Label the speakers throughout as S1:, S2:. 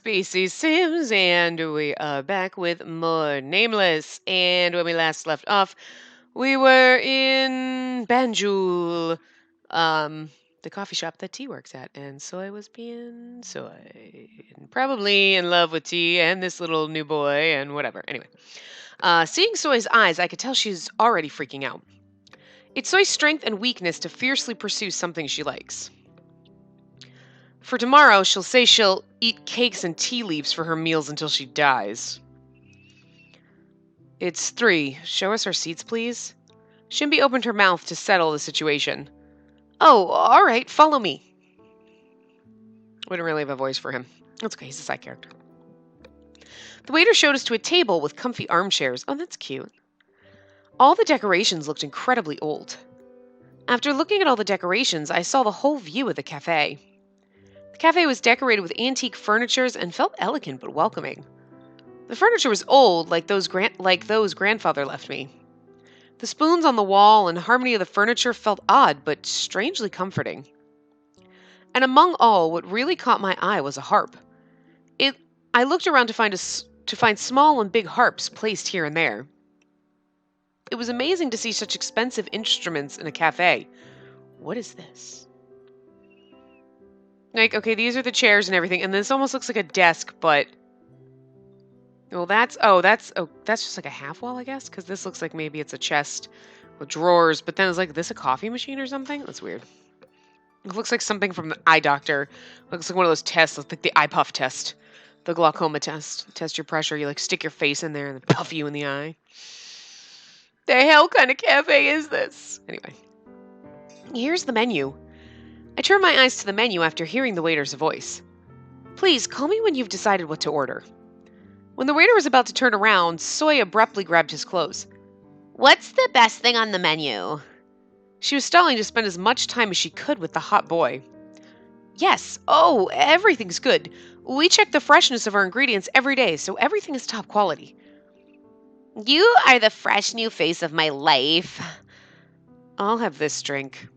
S1: Spacey Sims, and we are back with more Nameless. And when we last left off, we were in Banjul, the coffee shop that T works at, and Soy was being Soy. And probably in love with T and this little new boy, and whatever. Anyway, seeing Soy's eyes, I could tell she's already freaking out. It's Soy's strength and weakness to fiercely pursue something she likes. For tomorrow, she'll say she'll eat cakes and tea leaves for her meals until she dies. It's 3. Show us our seats, please. Shimby opened her mouth to settle the situation. Oh, all right, follow me. We don't really have a voice for him. That's okay, he's a side character. The waiter showed us to a table with comfy armchairs. Oh, that's cute. All the decorations looked incredibly old. After looking at all the decorations, I saw the whole view of the cafe. The cafe was decorated with antique furnitures and felt elegant but welcoming. The furniture was old, like those grandfather left me. The spoons on the wall and harmony of the furniture felt odd but strangely comforting. And among all, what really caught my eye was a harp. I looked around to find small and big harps placed here and there. It was amazing to see such expensive instruments in a cafe. What is this? Like, okay, these are the chairs and everything, and this almost looks like a desk, but... Well, that's just like a half wall, I guess, because this looks like maybe it's a chest with drawers, but then it's like, this a coffee machine or something? That's weird. It looks like something from the eye doctor. It looks like one of those tests, like the eye puff test. The glaucoma test. Test your pressure, you like stick your face in there and puff you in the eye. The hell kind of cafe is this? Anyway. Here's the menu. I turned my eyes to the menu after hearing the waiter's voice. Please, call me when you've decided what to order. When the waiter was about to turn around, Soy abruptly grabbed his clothes. What's the best thing on the menu? She was stalling to spend as much time as she could with the hot boy. Yes, everything's good. We check the freshness of our ingredients every day, so everything is top quality. You are the fresh new face of my life. I'll have this drink.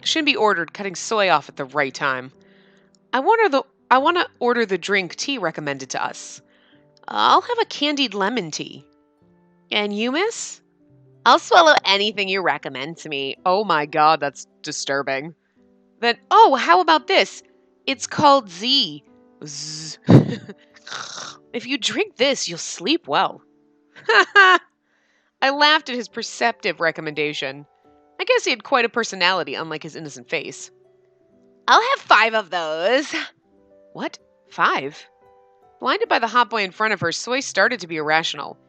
S1: Shouldn't be ordered, cutting Soy off at the right time. I want to order the drink T recommended to us. I'll have a candied lemon tea. And you, miss? I'll swallow anything you recommend to me. Oh my god, that's disturbing. Then, how about this? It's called Z. Z. If you drink this, you'll sleep well. I laughed at his perceptive recommendation. I guess he had quite a personality, unlike his innocent face. I'll have 5 of those. What? 5? Blinded by the hot boy in front of her, Soy started to be irrational.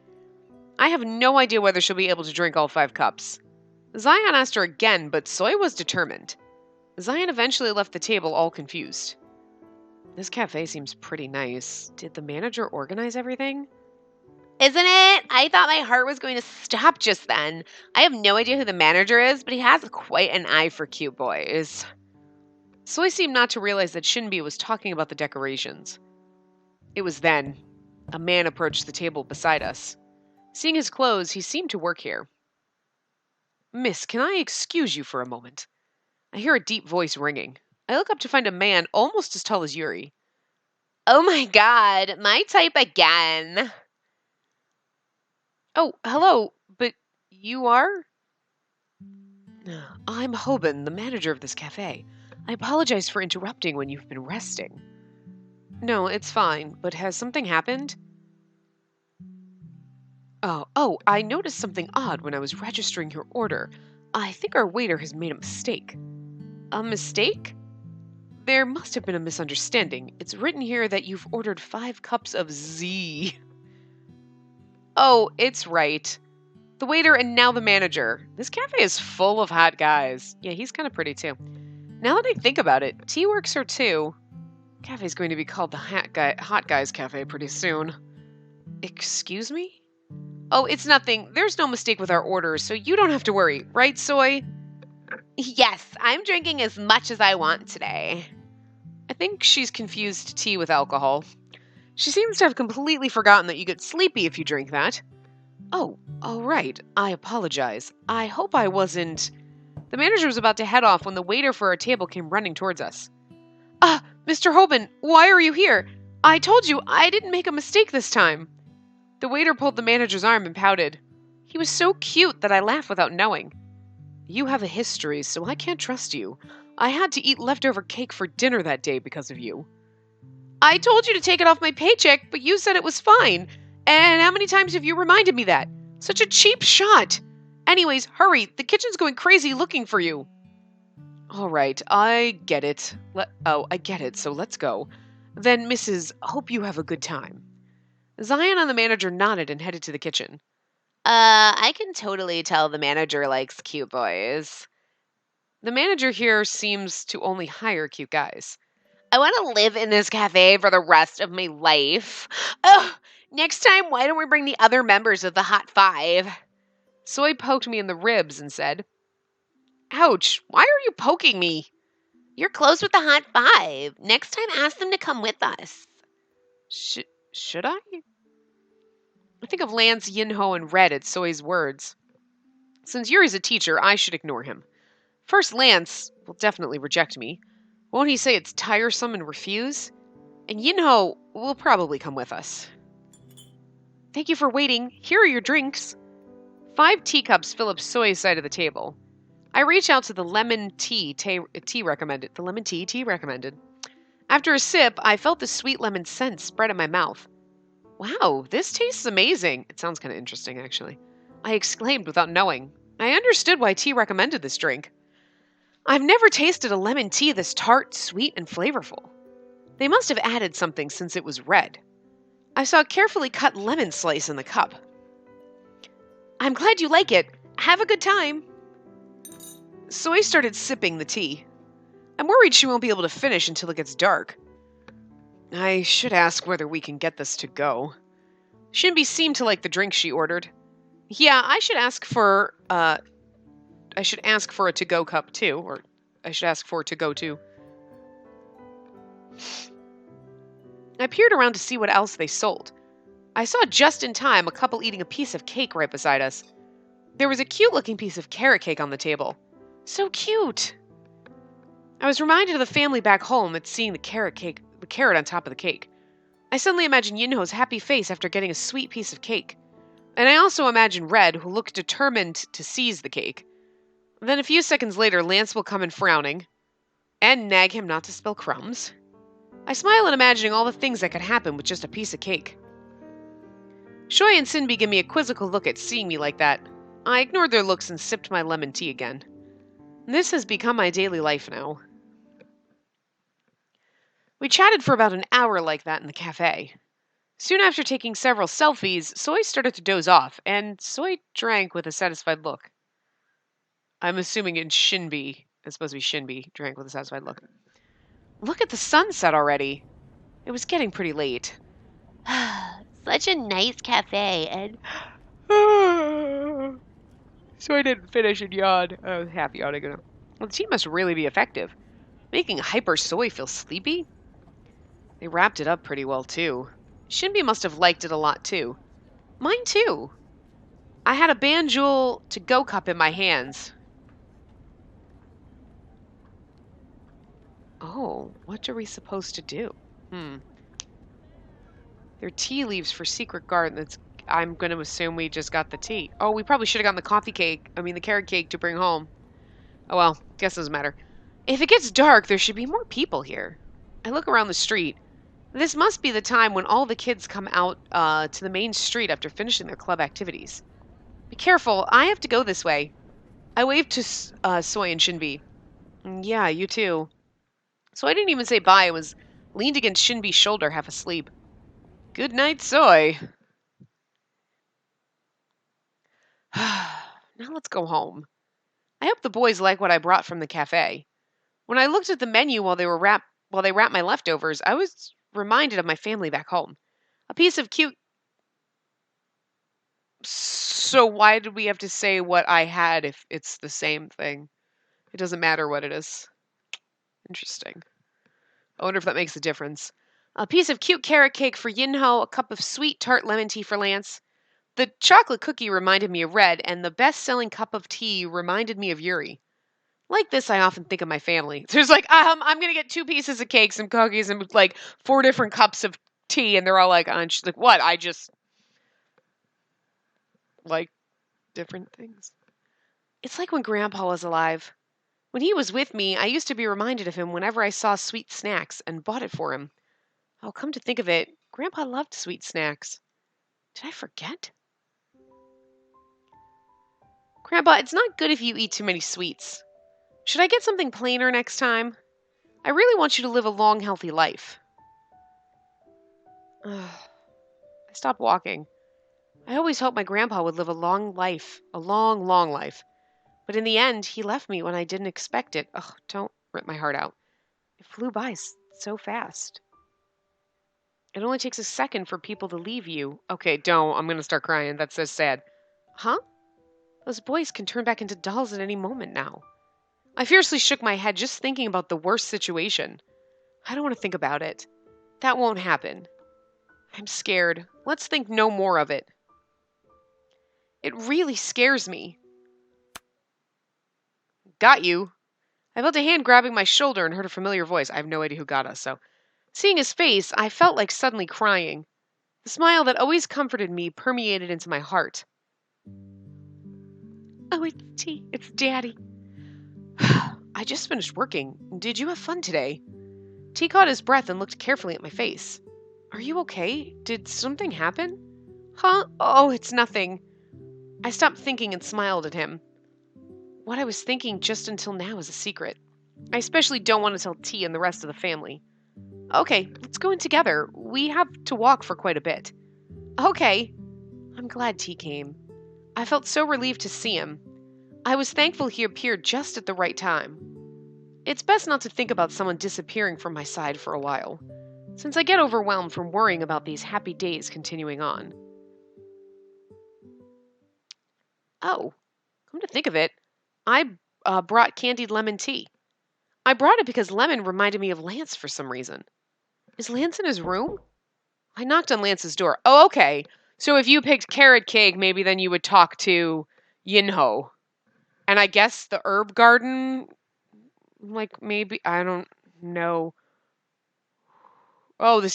S1: I have no idea whether she'll be able to drink all 5 cups. Zion asked her again, but Soy was determined. Zion eventually left the table all confused. This cafe seems pretty nice. Did the manager organize everything? Isn't it? I thought my heart was going to stop just then. I have no idea who the manager is, but he has quite an eye for cute boys. Soy seemed not to realize that Shinbi was talking about the decorations. It was then. A man approached the table beside us. Seeing his clothes, he seemed to work here. Miss, can I excuse you for a moment? I hear a deep voice ringing. I look up to find a man almost as tall as Yuri. Oh my god, my type again. Oh, hello, but you are? I'm Hoban, the manager of this cafe. I apologize for interrupting when you've been resting. No, it's fine, but has something happened? I noticed something odd when I was registering your order. I think our waiter has made a mistake. A mistake? There must have been a misunderstanding. It's written here that you've ordered 5 cups of Z. Oh, it's right. The waiter and now the manager. This cafe is full of hot guys. Yeah, he's kind of pretty too. Now that I think about it, T works here too. Cafe's going to be called the Hot Guys Cafe pretty soon. Excuse me? Oh, it's nothing. There's no mistake with our orders, so you don't have to worry. Right, Soy? Yes, I'm drinking as much as I want today. I think she's confused tea with alcohol. She seems to have completely forgotten that you get sleepy if you drink that. Oh, all right. I apologize. I hope I wasn't... The manager was about to head off when the waiter for our table came running towards us. Mr. Hoban, why are you here? I told you I didn't make a mistake this time. The waiter pulled the manager's arm and pouted. He was so cute that I laughed without knowing. You have a history, so I can't trust you. I had to eat leftover cake for dinner that day because of you. I told you to take it off my paycheck, but you said it was fine. And how many times have you reminded me that? Such a cheap shot. Anyways, hurry. The kitchen's going crazy looking for you. All right, I get it. I get it, so let's go. Then, Mrs., hope you have a good time. Zion and the manager nodded and headed to the kitchen. I can totally tell the manager likes cute boys. The manager here seems to only hire cute guys. I want to live in this cafe for the rest of my life. Oh, next time, why don't we bring the other members of the Hot Five? Soy poked me in the ribs and said, Ouch, why are you poking me? You're close with the Hot Five. Next time, ask them to come with us. Should I? I think of Lance, Yinho, and Red at Soy's words. Since Yuri's a teacher, I should ignore him. First, Lance will definitely reject me. Won't he say it's tiresome and refuse? And Yinho will probably come with us. Thank you for waiting. Here are your drinks. 5 teacups fill up Soy's side of the table. I reach out to the lemon tea recommended. The lemon tea recommended. After a sip, I felt the sweet lemon scent spread in my mouth. Wow, this tastes amazing. It sounds kind of interesting, actually. I exclaimed without knowing. I understood why tea recommended this drink. I've never tasted a lemon tea this tart, sweet, and flavorful. They must have added something since it was red. I saw a carefully cut lemon slice in the cup. I'm glad you like it. Have a good time. Soy started sipping the tea. I'm worried she won't be able to finish until it gets dark. I should ask whether we can get this to go. Shinbi seemed to like the drink she ordered. Yeah, I should ask for a to-go cup too, or I should ask for a to-go too. I peered around to see what else they sold. I saw just in time a couple eating a piece of cake right beside us. There was a cute-looking piece of carrot cake on the table. So cute! I was reminded of the family back home at seeing the carrot on top of the cake. I suddenly imagined Yinho's happy face after getting a sweet piece of cake. And I also imagined Red, who looked determined to seize the cake. Then a few seconds later, Lance will come in frowning, and nag him not to spill crumbs. I smile at imagining all the things that could happen with just a piece of cake. Shoy and Sinbi give me a quizzical look at seeing me like that. I ignored their looks and sipped my lemon tea again. This has become my daily life now. We chatted for about an hour like that in the cafe. Soon after taking several selfies, Soy started to doze off, and Soy drank with a satisfied look. I'm assuming it's supposed to be Shinbi, drank with a satisfied look. Look at the sunset already. It was getting pretty late. Such a nice cafe, and... Soy didn't finish and yawned. I was half yawning. Well, the tea must really be effective. Making Hyper Soy feel sleepy? They wrapped it up pretty well, too. Shinbi must have liked it a lot, too. Mine, too. I had a Banjul to-go cup in my hands. Oh, what are we supposed to do? They're tea leaves for Secret Garden. I'm going to assume we just got the tea. Oh, we probably should have gotten the carrot cake to bring home. Oh well, guess it doesn't matter. If it gets dark, there should be more people here. I look around the street. This must be the time when all the kids come out to the main street after finishing their club activities. Be careful, I have to go this way. I waved to Soy and Shinbi. Yeah, you too. So I didn't even say bye. I was leaned against Shinbi's shoulder, half asleep. Good night, Soy. Now let's go home. I hope the boys like what I brought from the cafe. When I looked at the menu while they wrapped my leftovers, I was reminded of my family back home. A piece of cute... So why did we have to say what I had if it's the same thing? It doesn't matter what it is. Interesting. I wonder if that makes a difference. A piece of cute carrot cake for Yinho, a cup of sweet tart lemon tea for Lance. The chocolate cookie reminded me of Red, and the best-selling cup of tea reminded me of Yuri. Like this, I often think of my family. There's I'm going to get 2 pieces of cake, some cookies, and 4 different cups of T, and they're all like, and she's like, what? I just like different things. It's like when Grandpa was alive. When he was with me, I used to be reminded of him whenever I saw sweet snacks and bought it for him. Oh, come to think of it, Grandpa loved sweet snacks. Did I forget? Grandpa, it's not good if you eat too many sweets. Should I get something plainer next time? I really want you to live a long, healthy life. I stopped walking. I always hoped my grandpa would live a long life, a long, long life. But in the end, he left me when I didn't expect it. Ugh, don't rip my heart out. It flew by so fast. It only takes a second for people to leave you. Okay, don't. I'm going to start crying. That's so sad. Huh? Those boys can turn back into dolls at any moment now. I fiercely shook my head just thinking about the worst situation. I don't want to think about it. That won't happen. I'm scared. Let's think no more of it. It really scares me. Got you. I felt a hand grabbing my shoulder and heard a familiar voice. I have no idea who got us, so. Seeing his face, I felt like suddenly crying. The smile that always comforted me permeated into my heart. Oh, it's T. It's Daddy. I just finished working. Did you have fun today? T caught his breath and looked carefully at my face. Are you okay? Did something happen? Huh? Oh, it's nothing. I stopped thinking and smiled at him. What I was thinking just until now is a secret. I especially don't want to tell T and the rest of the family. Okay, let's go in together. We have to walk for quite a bit. Okay. I'm glad T came. I felt so relieved to see him. I was thankful he appeared just at the right time. It's best not to think about someone disappearing from my side for a while, since I get overwhelmed from worrying about these happy days continuing on. Oh, come to think of it, I brought candied lemon tea. I brought it because lemon reminded me of Lance for some reason. Is Lance in his room? I knocked on Lance's door. Oh, okay. So if you picked carrot cake, maybe then you would talk to Yinho. And I guess the herb garden, like maybe, I don't know. Oh, the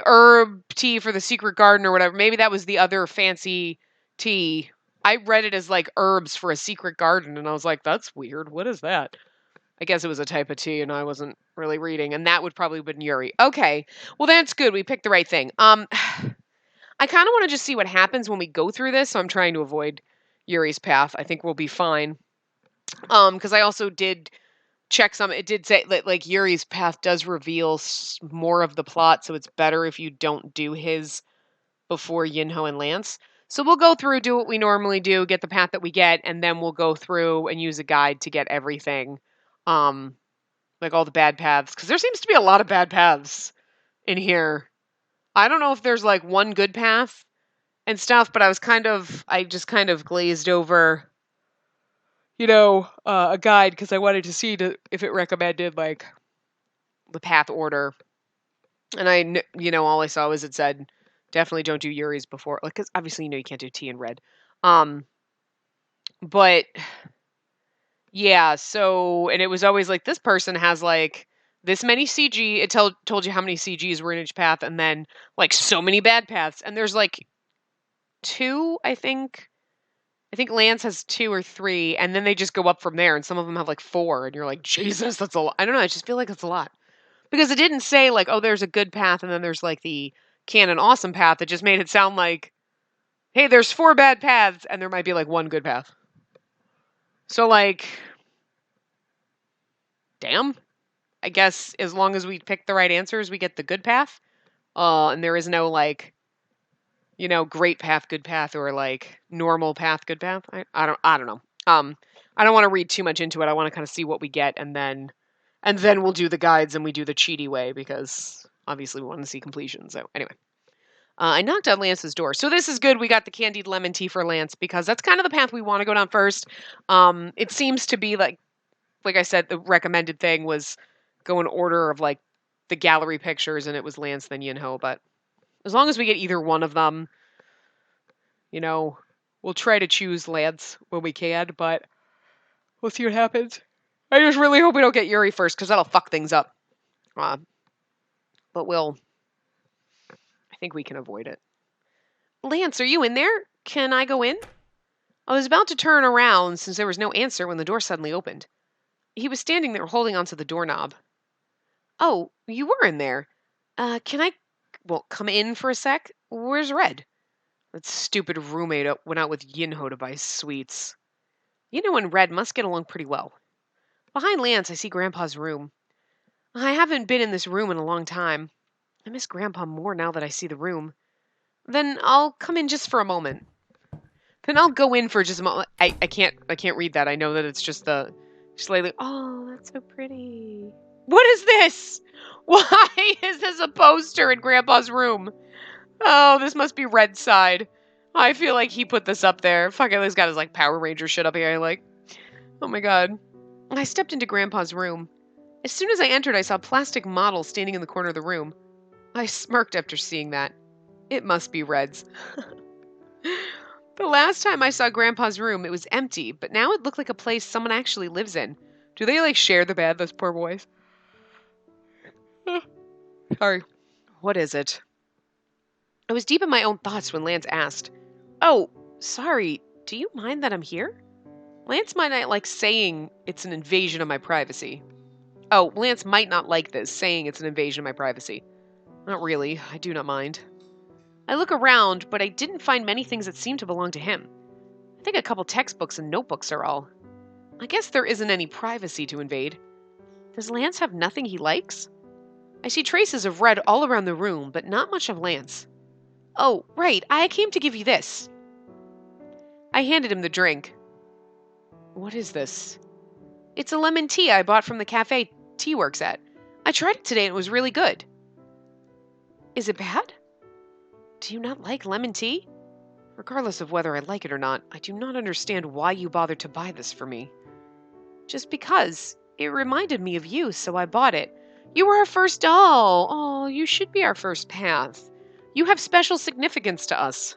S1: herb tea for the secret garden or whatever. Maybe that was the other fancy tea. I read it as like herbs for a secret garden, and I was like, that's weird. What is that? I guess it was a type of tea, and I wasn't really reading, and that would probably have been Yuri. Okay, well that's good. We picked the right thing. I kind of want to just see what happens when we go through this, so I'm trying to avoid Yuri's path. I think we'll be fine. Because I also did check some. It did say that like Yuri's path does reveal more of the plot, so it's better if you don't do his before Yinho and Lance. So we'll go through, do what we normally do, get the path that we get, and then we'll go through and use a guide to get everything. Like all the bad paths, because there seems to be a lot of bad paths in here. I don't know if there's like one good path and stuff, but I just kind of glazed over, a guide because I wanted to see if it recommended like the path order. And all I saw was it said, definitely don't do Yuri's before, like, because obviously, you can't do T in red. But yeah, so, and it was always like, this person has like this many CG. It told you how many CGs were in each path, and then like so many bad paths. And there's like 2, I think. I think Lance has 2 or 3, and then they just go up from there, and some of them have like 4, and you're like, Jesus, that's a lot. I don't know, I just feel like it's a lot. Because it didn't say like, oh, there's a good path, and then there's like the canon awesome path. It just made it sound like, hey, there's 4 bad paths, and there might be like 1 good path. So like, damn. I guess as long as we pick the right answers, we get the good path. And there is no like, great path, good path, or like normal path, good path. I don't know. I don't want to read too much into it. I want to kind of see what we get, and then we'll do the guides and we do the cheaty way because obviously we want to see completion. So anyway, I knocked on Lance's door. So this is good. We got the candied lemon tea for Lance because that's kind of the path we want to go down first. It seems to be like I said, the recommended thing was go in order of like the gallery pictures, and it was Lance then Yinho. But as long as we get either one of them, we'll try to choose Lance when we can, but we'll see what happens. I just really hope we don't get Yuri first, because that'll fuck things up. But we'll think we can avoid it. Lance, are you in there? Can I go in? I was about to turn around since there was no answer when the door suddenly opened. He was standing there holding onto the doorknob. Oh, you were in there. Can I, come in for a sec? Where's Red? That stupid roommate went out with Yinho to buy sweets. Yinho and Red must get along pretty well. Behind Lance, I see Grandpa's room. I haven't been in this room in a long time. I miss Grandpa more now that I see the room. Then I'll come in just for a moment. Then I'll go in for just a moment. I can't read that. I know that it's just the slightly. Oh, that's so pretty. What is this? Why is this a poster in Grandpa's room? Oh, this must be Red's side. I feel like he put this up there. Fuck it, he's got his like Power Ranger shit up here. Oh my god. I stepped into Grandpa's room. As soon as I entered, I saw a plastic model standing in the corner of the room. I smirked after seeing that. It must be Red's. The last time I saw Grandpa's room, it was empty, but now it looked like a place someone actually lives in. Do they like share the bed, those poor boys? Sorry. What is it? I was deep in my own thoughts when Lance asked, "Oh, sorry, do you mind that I'm here?" Lance might not like saying it's an invasion of my privacy. Oh, Lance might not like this, saying it's an invasion of my privacy. Not really, I do not mind. I look around, but I didn't find many things that seemed to belong to him. I think a couple textbooks and notebooks are all. I guess there isn't any privacy to invade. Does Lance have nothing he likes? I see traces of Red all around the room, but not much of Lance. Oh, right, I came to give you this. I handed him the drink. What is this? It's a lemon tea I bought from the cafe Tea works at. I tried it today and it was really good. Is it bad? Do you not like lemon tea? Regardless of whether I like it or not, I do not understand why you bothered to buy this for me. Just because. It reminded me of you, so I bought it. You were our first doll. Oh, you should be our first path. You have special significance to us.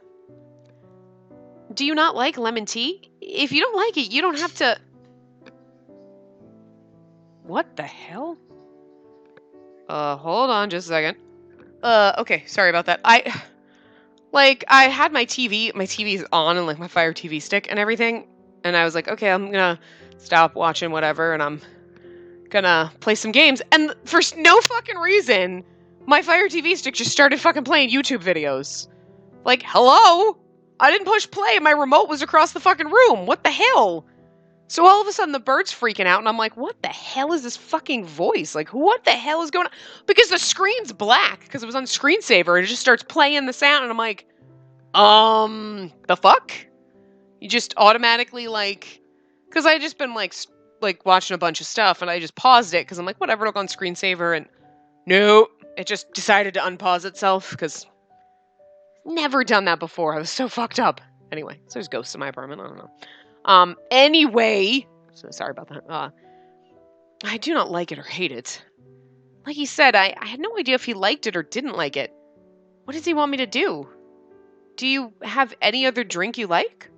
S1: Do you not like lemon tea? If you don't like it, you don't have to... What the hell? Hold on just a second. Okay, sorry about that. I had my TV's on and like my Fire TV stick and everything, and I was like, okay, I'm gonna stop watching whatever, and I'm gonna play some games, and for no fucking reason, my Fire TV stick just started fucking playing YouTube videos. Like, hello? I didn't push play, my remote was across the fucking room. What the hell? So all of a sudden the bird's freaking out, and I'm like, what the hell is this fucking voice? Like, what the hell is going on? Because the screen's black, because it was on screensaver, and it just starts playing the sound, and I'm like, the fuck? You just automatically, like, because I had just been, like watching a bunch of stuff, and I just paused it, because I'm like, whatever, look on screensaver, and no, it just decided to unpause itself, because never done that before. I was so fucked up. Anyway, so there's ghosts in my apartment, I don't know. Anyway, so sorry about that. I do not like it or hate it. Like he said, I had no idea if he liked it or didn't like it. What does he want me to do? Do you have any other drink you like?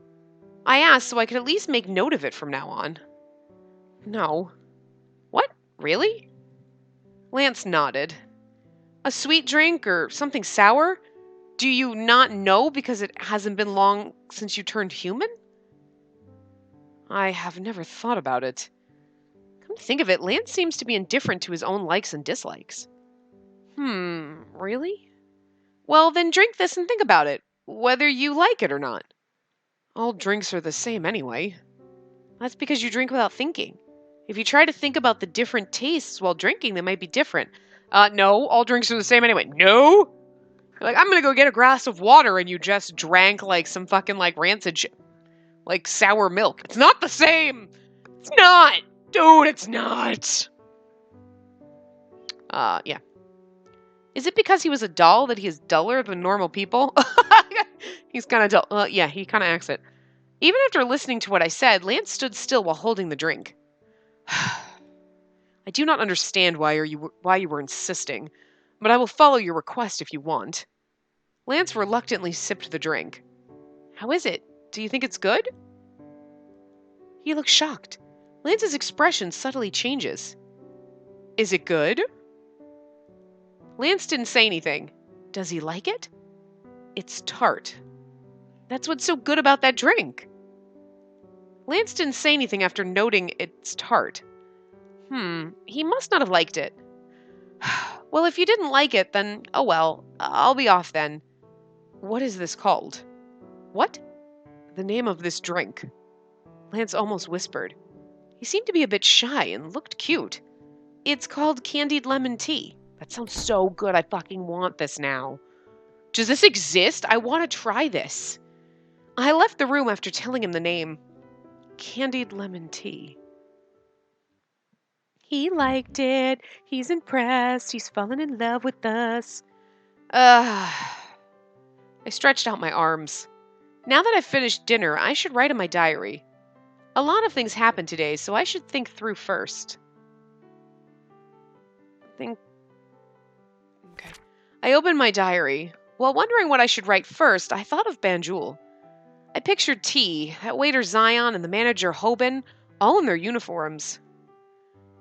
S1: I asked so I could at least make note of it from now on. No. What? Really? Lance nodded. A sweet drink or something sour? Do you not know because it hasn't been long since you turned human? I have never thought about it. Come to think of it, Lance seems to be indifferent to his own likes and dislikes. Really? Well, then drink this and think about it, whether you like it or not. All drinks are the same anyway. That's because you drink without thinking. If you try to think about the different tastes while drinking, they might be different. No, all drinks are the same anyway. No! You're like, I'm gonna go get a glass of water, and you just drank, like, some fucking, like, rancid shit. Like sour milk. It's not the same! It's not! Dude, it's not! Yeah. Is it because he was a doll that he is duller than normal people? He's kind of dull. Yeah, he kind of acts it. Even after listening to what I said, Lance stood still while holding the drink. I do not understand why you were insisting, but I will follow your request if you want. Lance reluctantly sipped the drink. How is it? Do you think it's good? He looks shocked. Lance's expression subtly changes. Is it good? Lance didn't say anything. Does he like it? It's tart. That's what's so good about that drink. Lance didn't say anything after noting it's tart. He must not have liked it. Well, if you didn't like it, then oh well, I'll be off then. What is this called? What? The name of this drink. Lance almost whispered. He seemed to be a bit shy and looked cute. It's called candied lemon tea. That sounds so good. I fucking want this now. Does this exist? I want to try this. I left the room after telling him the name. Candied lemon tea. He liked it. He's impressed. He's fallen in love with us. I stretched out my arms. Now that I've finished dinner, I should write in my diary. A lot of things happened today, so I should think through first. Okay. I opened my diary. While wondering what I should write first, I thought of Banjul. I pictured T, that waiter Zion, and the manager Hoban, all in their uniforms.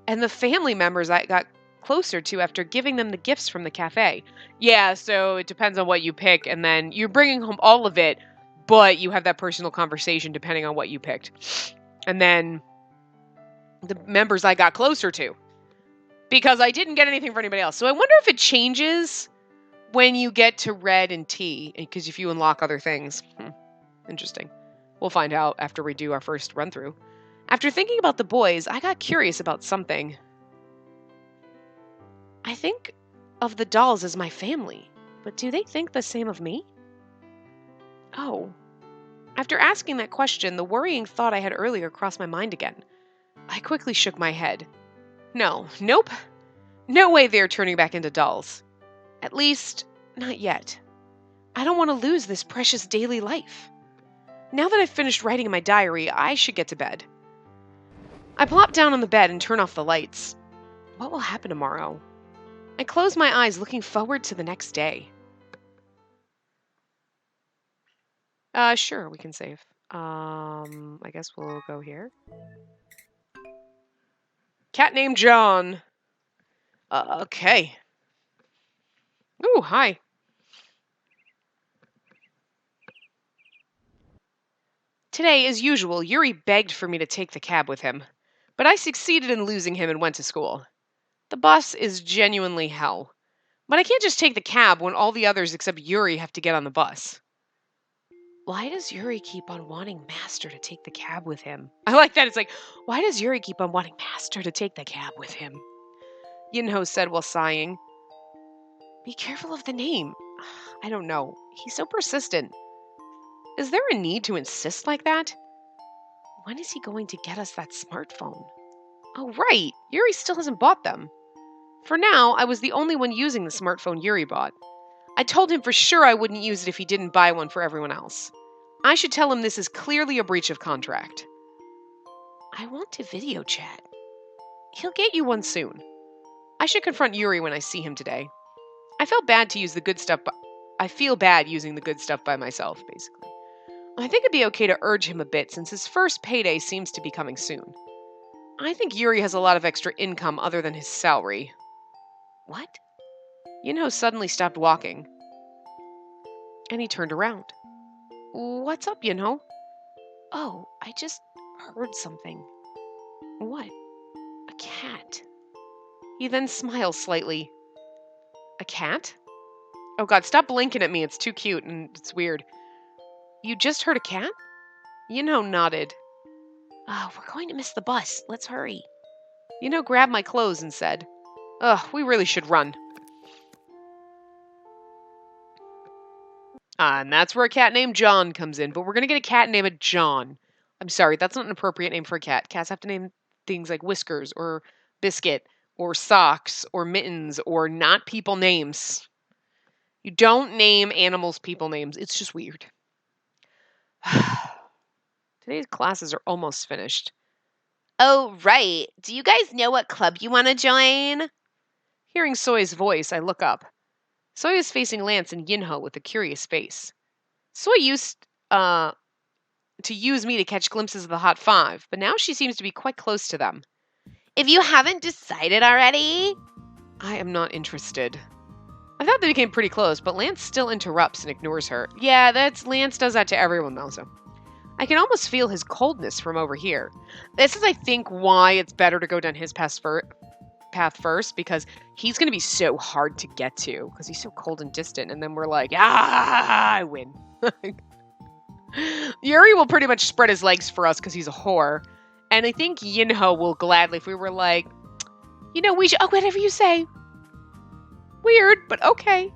S1: And the family members I got closer to after giving them the gifts from the cafe. Yeah, so it depends on what you pick, and then you're bringing home all of it, but you have that personal conversation depending on what you picked. And then the members I got closer to. Because I didn't get anything for anybody else. So I wonder if it changes when you get to red and T, because if you unlock other things. Interesting. We'll find out after we do our first run-through. After thinking about the boys, I got curious about something. I think of the dolls as my family, but do they think the same of me? Oh. After asking that question, the worrying thought I had earlier crossed my mind again. I quickly shook my head. Nope. No way they're turning back into dolls. At least, not yet. I don't want to lose this precious daily life. Now that I've finished writing in my diary, I should get to bed. I plop down on the bed and turn off the lights. What will happen tomorrow? I close my eyes, looking forward to the next day. Sure, we can save. I guess we'll go here. Cat named John. Okay. Ooh, hi. Today, as usual, Yuri begged for me to take the cab with him, but I succeeded in losing him and went to school. The bus is genuinely hell, but I can't just take the cab when all the others except Yuri have to get on the bus. Why does Yuri keep on wanting Master to take the cab with him? I like that. It's like, why does Yuri keep on wanting Master to take the cab with him? Yinho said while sighing. Be careful of the name. I don't know. He's so persistent. Is there a need to insist like that? When is he going to get us that smartphone? Oh, right. Yuri still hasn't bought them. For now, I was the only one using the smartphone Yuri bought. I told him for sure I wouldn't use it if he didn't buy one for everyone else. I should tell him this is clearly a breach of contract. I want to video chat. He'll get you one soon. I should confront Yuri when I see him today. I feel bad using the good stuff by myself, basically. I think it'd be okay to urge him a bit since his first payday seems to be coming soon. I think Yuri has a lot of extra income other than his salary. What? Yinho suddenly stopped walking. And he turned around. What's up, Yinho? Oh, I just heard something. What? A cat. He then smiled slightly. A cat? Oh god, stop blinking at me. It's too cute and it's weird. You just heard a cat? Yinho nodded. Oh, we're going to miss the bus. Let's hurry. Yinho grabbed my clothes and said, we really should run. And that's where a cat named John comes in. But we're going to get a cat named John. I'm sorry, that's not an appropriate name for a cat. Cats have to name things like Whiskers or Biscuit or Socks or Mittens or not people names. You don't name animals people names. It's just weird. Today's classes are almost finished. Oh, right. Do you guys know what club you want to join? Hearing Soy's voice, I look up. Soy is facing Lance and Yinho with a curious face. Soy used to use me to catch glimpses of the Hot Five, but now she seems to be quite close to them. If you haven't decided already... I am not interested. I thought they became pretty close, but Lance still interrupts and ignores her. Yeah, Lance does that to everyone, though, so. I can almost feel his coldness from over here. This is, I think, why it's better to go down his path first, because he's going to be so hard to get to, because he's so cold and distant, and then we're like, I win. Yuri will pretty much spread his legs for us because he's a whore, and I think Yinho will gladly, if we were like, we should, whatever you say. Weird, but okay.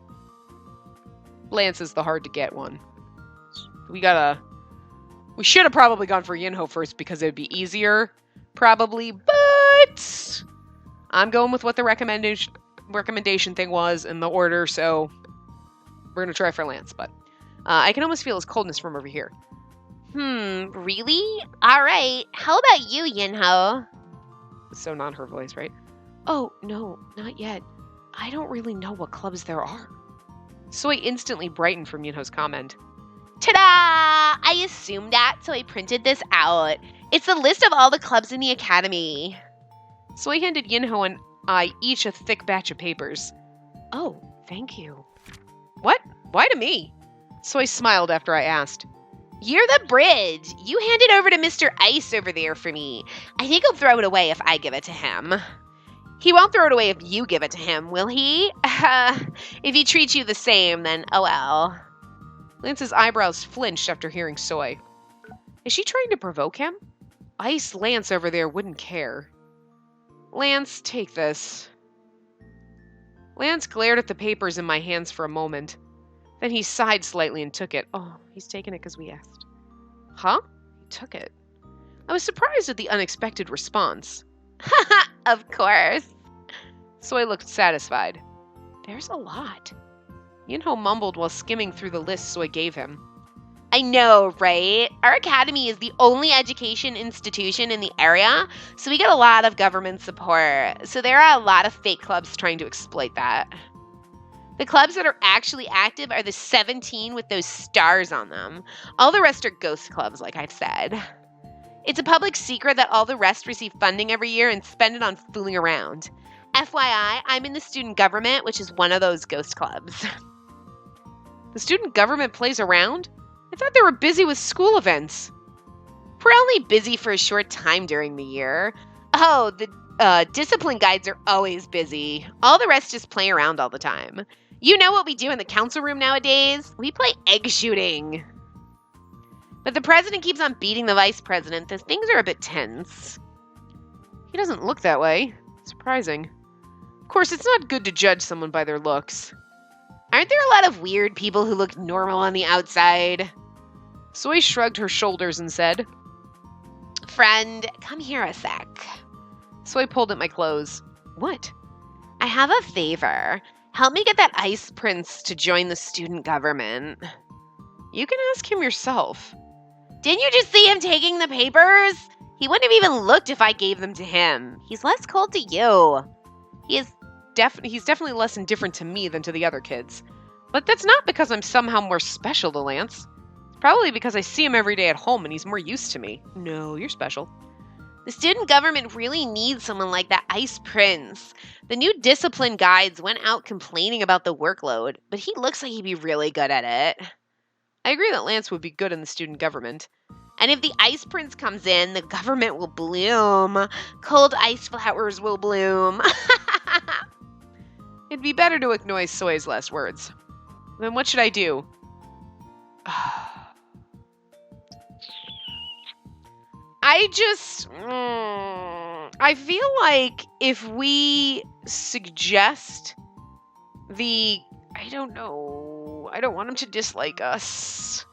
S1: Lance is the hard to get one. We should have probably gone for Yinho first because it would be easier, probably, but I'm going with what the recommendation thing was in the order, so we're going to try for Lance, but I can almost feel his coldness from over here.
S2: Really? Alright, how about you, Yinho?
S1: So not her voice, right? Oh, no, not yet. I don't really know what clubs there are. Soy instantly brightened from Yinho's comment.
S2: Ta-da! I assumed that, so I printed this out. It's the list of all the clubs in the academy.
S1: Soy handed Yinho and I each a thick batch of papers. Oh, thank you. What? Why to me? Soy smiled after I asked.
S2: You're the bridge. You hand it over to Mr. Ice over there for me. I think he'll throw it away if I give it to him. He won't throw it away if you give it to him, will he? If he treats you the same, then oh well.
S1: Lance's eyebrows flinched after hearing Soy. Is she trying to provoke him? Ice Lance over there wouldn't care. Lance, take this. Lance glared at the papers in my hands for a moment. Then he sighed slightly and took it. Oh, he's taken it because we asked. Huh? He took it. I was surprised at the unexpected response.
S2: Haha, of course.
S1: Soy looked satisfied. There's a lot. Yinho mumbled while skimming through the list Soy gave him.
S2: I know, right? Our academy is the only education institution in the area, so we get a lot of government support. So there are a lot of fake clubs trying to exploit that. The clubs that are actually active are the 17 with those stars on them. All the rest are ghost clubs, like I've said. It's a public secret that all the rest receive funding every year and spend it on fooling around. FYI, I'm in the student government, which is one of those ghost clubs.
S1: The student government plays around? I thought they were busy with school events.
S2: We're only busy for a short time during the year. Oh, the discipline guides are always busy. All the rest just play around all the time. You know what we do in the council room nowadays? We play egg shooting. But the president keeps on beating the vice president. The things are a bit tense.
S1: He doesn't look that way. Surprising. Of course, it's not good to judge someone by their looks.
S2: Aren't there a lot of weird people who look normal on the outside?
S1: Soy shrugged her shoulders and said,
S2: Friend, come here a sec.
S1: Soy pulled at my clothes. What?
S2: I have a favor. Help me get that ice prince to join the student government.
S1: You can ask him yourself.
S2: Didn't you just see him taking the papers? He wouldn't have even looked if I gave them to him. He's less cold to you.
S1: He's definitely less indifferent to me than to the other kids. But that's not because I'm somehow more special to Lance. It's probably because I see him every day at home and he's more used to me. No, you're special.
S2: The student government really needs someone like that ice prince. The new discipline guides went out complaining about the workload, but he looks like he'd be really good at it.
S1: I agree that Lance would be good in the student government.
S2: And if the ice prince comes in, the government will bloom. Cold ice flowers will bloom.
S1: It'd be better to ignore Soy's last words. Then what should I do? I feel like if we suggest I don't know. I don't want him to dislike us.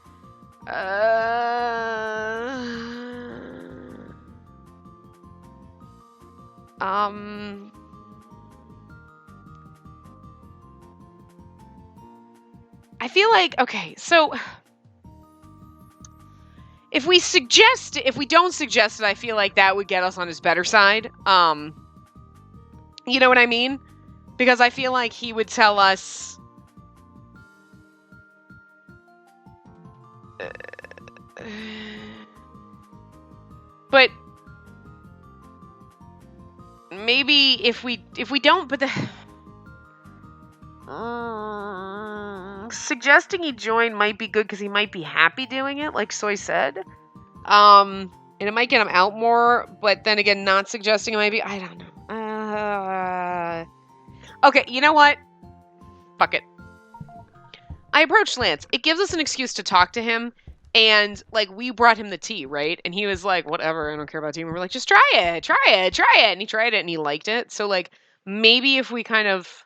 S1: I feel like, okay, so if we don't suggest it, I feel like that would get us on his better side. You know what I mean? Because I feel like he would tell us, but maybe if we don't, but suggesting he join might be good because he might be happy doing it, like Soy said. And it might get him out more, but then again, not suggesting it might be. I don't know. Okay, you know what? Fuck it. I approached Lance. It gives us an excuse to talk to him, and like we brought him the tea, right? And he was like, "Whatever, I don't care about tea." And we're like, "Just try it, try it, try it." And he tried it, and he liked it. So like, maybe if we kind of,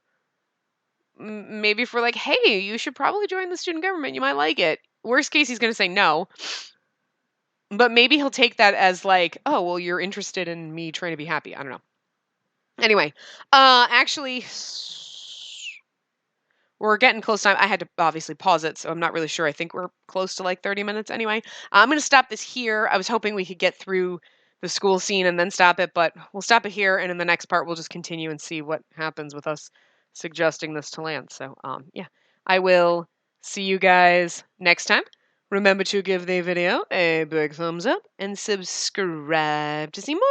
S1: maybe if we're like, "Hey, you should probably join the student government. You might like it." Worst case, he's gonna say no. But maybe he'll take that as like, "Oh, well, you're interested in me trying to be happy." I don't know. Anyway, actually, we're getting close to time. I had to obviously pause it, so I'm not really sure. I think we're close to like 30 minutes anyway. I'm going to stop this here. I was hoping we could get through the school scene and then stop it, but we'll stop it here, and in the next part, we'll just continue and see what happens with us suggesting this to Lance. So, yeah, I will see you guys next time. Remember to give the video a big thumbs up and subscribe to see more.